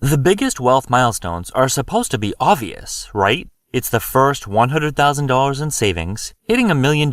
The biggest wealth milestones are supposed to be obvious, right? It's the first $100,000 in savings, hitting $1 million,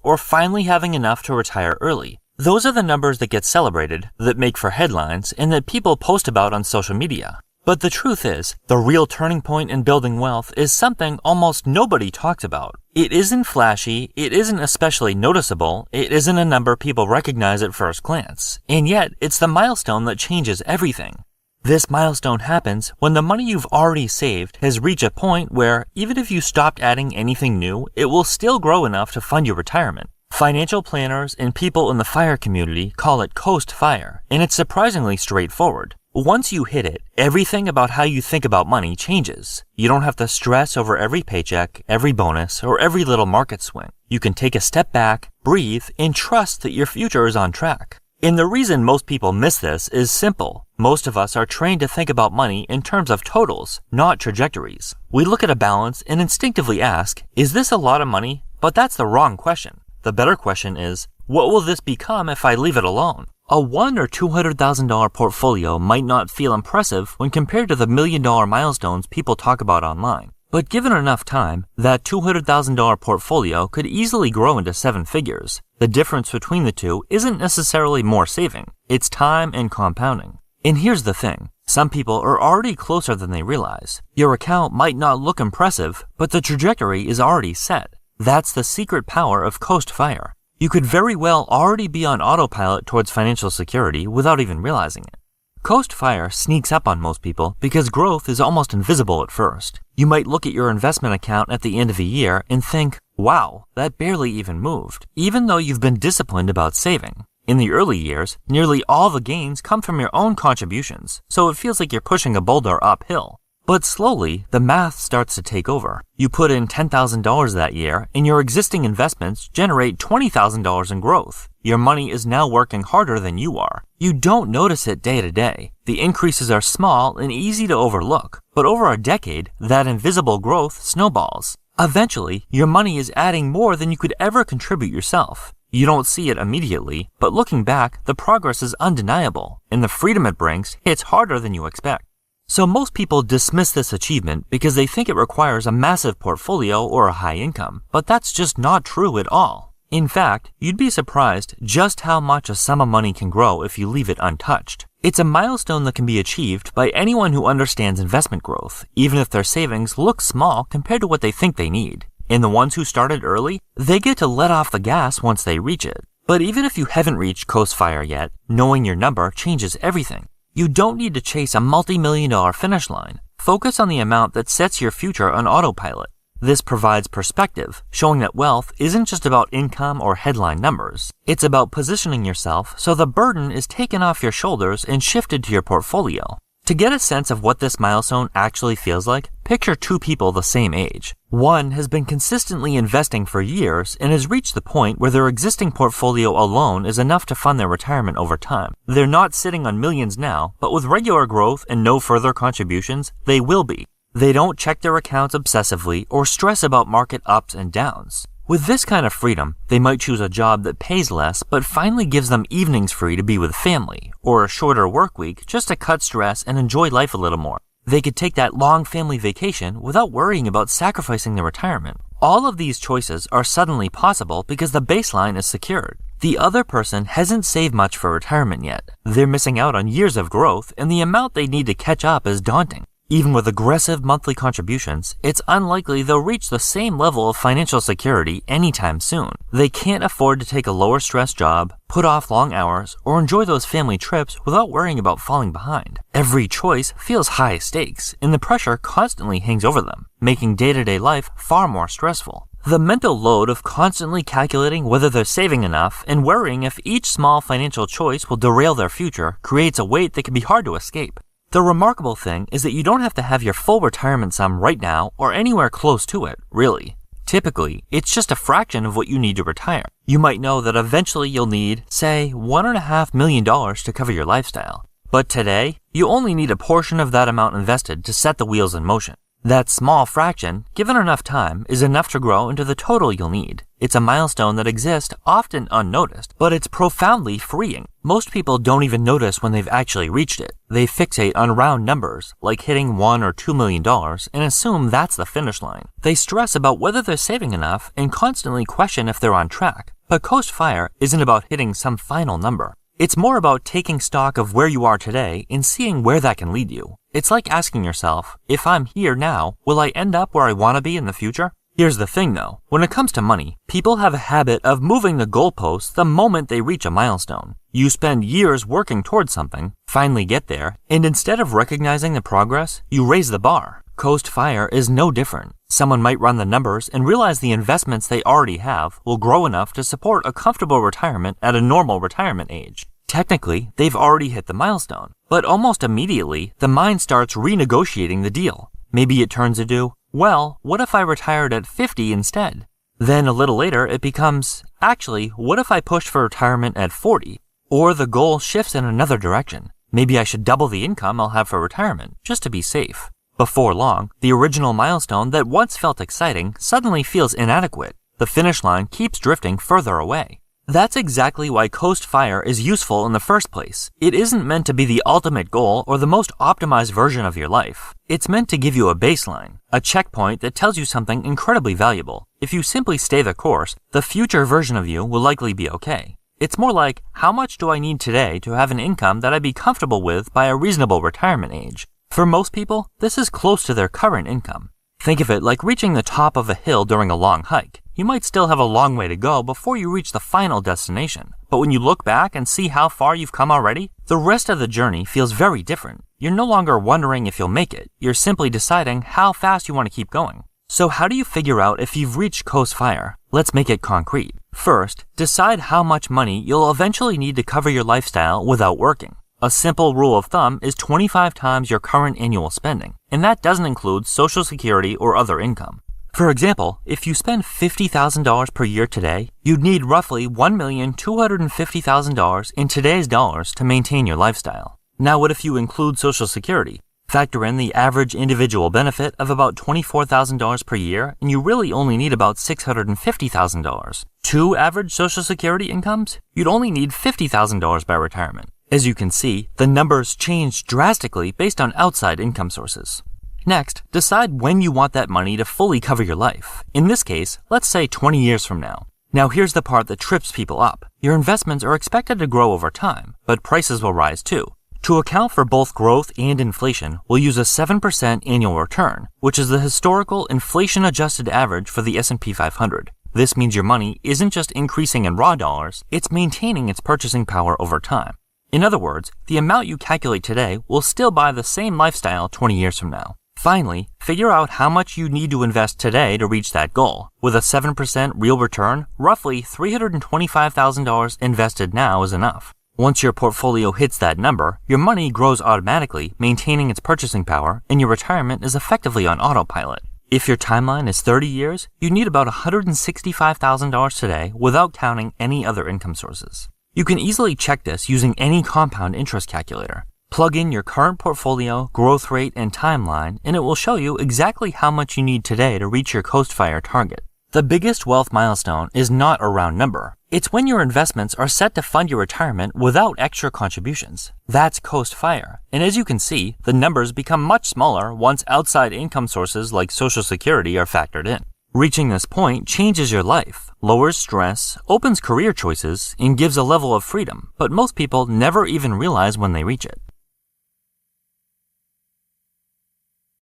or finally having enough to retire early. Those are the numbers that get celebrated, that make for headlines, and that people post about on social media. But the truth is, the real turning point in building wealth is something almost nobody talks about. It isn't flashy, it isn't especially noticeable, it isn't a number people recognize at first glance, and yet it's the milestone that changes everything. This milestone happens when the money you've already saved has reached a point where, even if you stopped adding anything new, it will still grow enough to fund your retirement. Financial planners and people in the FIRE community call it Coast FIRE, and it's surprisingly straightforward. Once you hit it, everything about how you think about money changes. You don't have to stress over every paycheck, every bonus, or every little market swing. You can take a step back, breathe, and trust that your future is on track. And the reason most people miss this is simple. Most of us are trained to think about money in terms of totals, not trajectories. We look at a balance and instinctively ask, is this a lot of money? But that's the wrong question. The better question is, what will this become if I leave it alone? A $100,000 or $200,000 portfolio might not feel impressive when compared to the $1 million milestones people talk about online. But given enough time, that $200,000 portfolio could easily grow into 7 figures. The difference between the two isn't necessarily more saving, it's time and compounding. And here's the thing, some people are already closer than they realize. Your account might not look impressive, but the trajectory is already set. That's the secret power of Coast FIRE. You could very well already be on autopilot towards financial security without even realizing it. Coast FIRE sneaks up on most people because growth is almost invisible at first. You might look at your investment account at the end of the year and think, wow, that barely even moved, even though you've been disciplined about saving. In the early years, nearly all the gains come from your own contributions, so it feels like you're pushing a boulder uphill. But slowly, the math starts to take over. You put in $10,000 that year, and your existing investments generate $20,000 in growth. Your money is now working harder than you are. You don't notice it day to day. The increases are small and easy to overlook, but over a decade, that invisible growth snowballs. Eventually, your money is adding more than you could ever contribute yourself. You don't see it immediately, but looking back, the progress is undeniable, and the freedom it brings hits harder than you expect. So most people dismiss this achievement because they think it requires a massive portfolio or a high income, but that's just not true at all. In fact, you'd be surprised just how much a sum of money can grow if you leave it untouched. It's a milestone that can be achieved by anyone who understands investment growth, even if their savings look small compared to what they think they need. And the ones who started early, they get to let off the gas once they reach it. But even if you haven't reached Coast FIRE yet, knowing your number changes everything. You don't need to chase a multi-million-dollar finish line. Focus on the amount that sets your future on autopilot. This provides perspective, showing that wealth isn't just about income or headline numbers. It's about positioning yourself so the burden is taken off your shoulders and shifted to your portfolio. To get a sense of what this milestone actually feels like, picture 2 people the same age. One has been consistently investing for years and has reached the point where their existing portfolio alone is enough to fund their retirement over time. They're not sitting on millions now, but with regular growth and no further contributions, they will be. They don't check their accounts obsessively or stress about market ups and downs. With this kind of freedom, they might choose a job that pays less but finally gives them evenings free to be with family, or a shorter work week just to cut stress and enjoy life a little more. They could take that long family vacation without worrying about sacrificing their retirement. All of these choices are suddenly possible because the baseline is secured. The other person hasn't saved much for retirement yet. They're missing out on years of growth, and the amount they need to catch up is daunting. Even with aggressive monthly contributions, it's unlikely they'll reach the same level of financial security anytime soon. They can't afford to take a lower stress job, put off long hours, or enjoy those family trips without worrying about falling behind. Every choice feels high stakes, and the pressure constantly hangs over them, making day-to-day life far more stressful. The mental load of constantly calculating whether they're saving enough and worrying if each small financial choice will derail their future creates a weight that can be hard to escape. The remarkable thing is that you don't have to have your full retirement sum right now or anywhere close to it, really. Typically, it's just a fraction of what you need to retire. You might know that eventually you'll need, say, $1.5 million to cover your lifestyle. But today, you only need a portion of that amount invested to set the wheels in motion. That small fraction, given enough time, is enough to grow into the total you'll need. It's a milestone that exists, often unnoticed, but it's profoundly freeing. Most people don't even notice when they've actually reached it. They fixate on round numbers, like hitting $1 or $2 million, and assume that's the finish line. They stress about whether they're saving enough and constantly question if they're on track. But Coast Fire isn't about hitting some final number. It's more about taking stock of where you are today and seeing where that can lead you. It's like asking yourself, if I'm here now, will I end up where I want to be in the future? Here's the thing though, when it comes to money, people have a habit of moving the goalposts the moment they reach a milestone. You spend years working towards something, finally get there, and instead of recognizing the progress, you raise the bar. Coast Fire is no different. Someone might run the numbers and realize the investments they already have will grow enough to support a comfortable retirement at a normal retirement age. Technically, they've already hit the milestone, but almost immediately, the mind starts renegotiating the deal. Maybe it turns into, well, what if I retired at 50 instead? Then a little later, it becomes, actually, what if I pushed for retirement at 40? Or the goal shifts in another direction. Maybe I should double the income I'll have for retirement, just to be safe. Before long, the original milestone that once felt exciting suddenly feels inadequate. The finish line keeps drifting further away. That's exactly why Coast Fire is useful in the first place. It isn't meant to be the ultimate goal or the most optimized version of your life. It's meant to give you a baseline, a checkpoint that tells you something incredibly valuable. If you simply stay the course, the future version of you will likely be okay. It's more like, how much do I need today to have an income that I'd be comfortable with by a reasonable retirement age? For most people, this is close to their current income. Think of it like reaching the top of a hill during a long hike. You might still have a long way to go before you reach the final destination, but when you look back and see how far you've come already, the rest of the journey feels very different. You're no longer wondering if you'll make it, you're simply deciding how fast you want to keep going. So how do you figure out if you've reached Coast Fire? Let's make it concrete. First, decide how much money you'll eventually need to cover your lifestyle without working. A simple rule of thumb is 25 times your current annual spending, and that doesn't include Social Security or other income. For example, if you spend $50,000 per year today, you'd need roughly $1,250,000 in today's dollars to maintain your lifestyle. Now what if you include Social Security? Factor in the average individual benefit of about $24,000 per year, and you really only need about $650,000. 2 average Social Security incomes? You'd only need $50,000 by retirement. As you can see, the numbers change drastically based on outside income sources. Next, decide when you want that money to fully cover your life. In this case, let's say 20 years from now. Now here's the part that trips people up. Your investments are expected to grow over time, but prices will rise too. To account for both growth and inflation, we'll use a 7% annual return, which is the historical inflation-adjusted average for the S&P 500. This means your money isn't just increasing in raw dollars, it's maintaining its purchasing power over time. In other words, the amount you calculate today will still buy the same lifestyle 20 years from now. Finally, figure out how much you need to invest today to reach that goal. With a 7% real return, roughly $325,000 invested now is enough. Once your portfolio hits that number, your money grows automatically, maintaining its purchasing power, and your retirement is effectively on autopilot. If your timeline is 30 years, you need about $165,000 today without counting any other income sources. You can easily check this using any compound interest calculator. Plug in your current portfolio, growth rate, and timeline, and it will show you exactly how much you need today to reach your Coast Fire target. The biggest wealth milestone is not a round number. It's when your investments are set to fund your retirement without extra contributions. That's Coast Fire. And as you can see, the numbers become much smaller once outside income sources like Social Security are factored in. Reaching this point changes your life, lowers stress, opens career choices, and gives a level of freedom, but most people never even realize when they reach it.